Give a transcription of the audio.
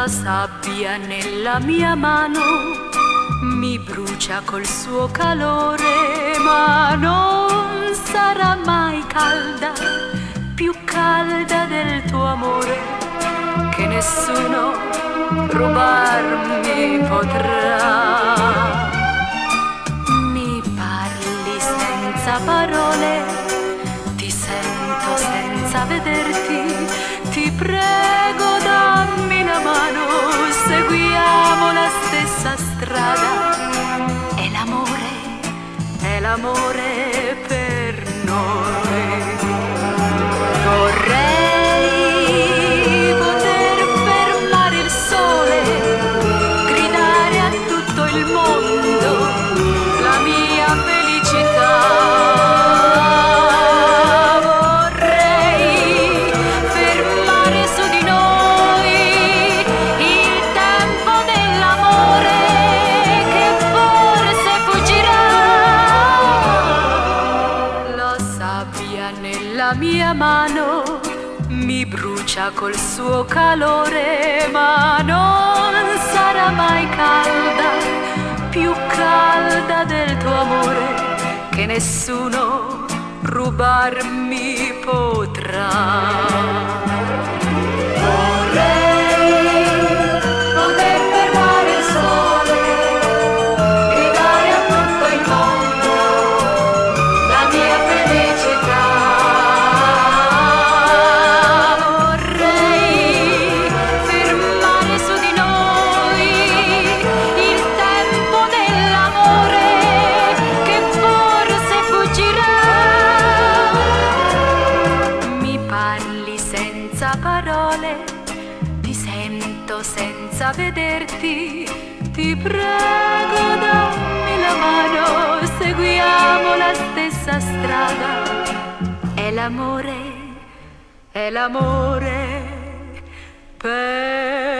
La sabbia nella mia mano mi brucia col suo calore, ma non sarà mai calda, più calda del tuo amore, che nessuno rubarmi potrà. Mi parli senza parole, ti sento senza vederti, ti prego dammi la mano, seguiamo la stessa strada. È l'amore per noi. Vorrei poter fermare il sole, gridare a tutto il mondo la mia felicità. Vorrei fermare su di noi il tempo dell'amore che forse fuggirà. La sabbia nella mia mano mi brucia col suo calore, ma non sarà mai calda, più calda del tuo amore, che nessuno rubarmi potrà. Vorrei poter fermare il sole, gridare a tutto il mondo la mia felicità. Vorrei fermare su di noi il tempo dell'amore che forse fuggirà. Mi parli senza parole, ti sento senza vederti, ti prego dammi la mano, seguiamo la stessa strada. È l'amore per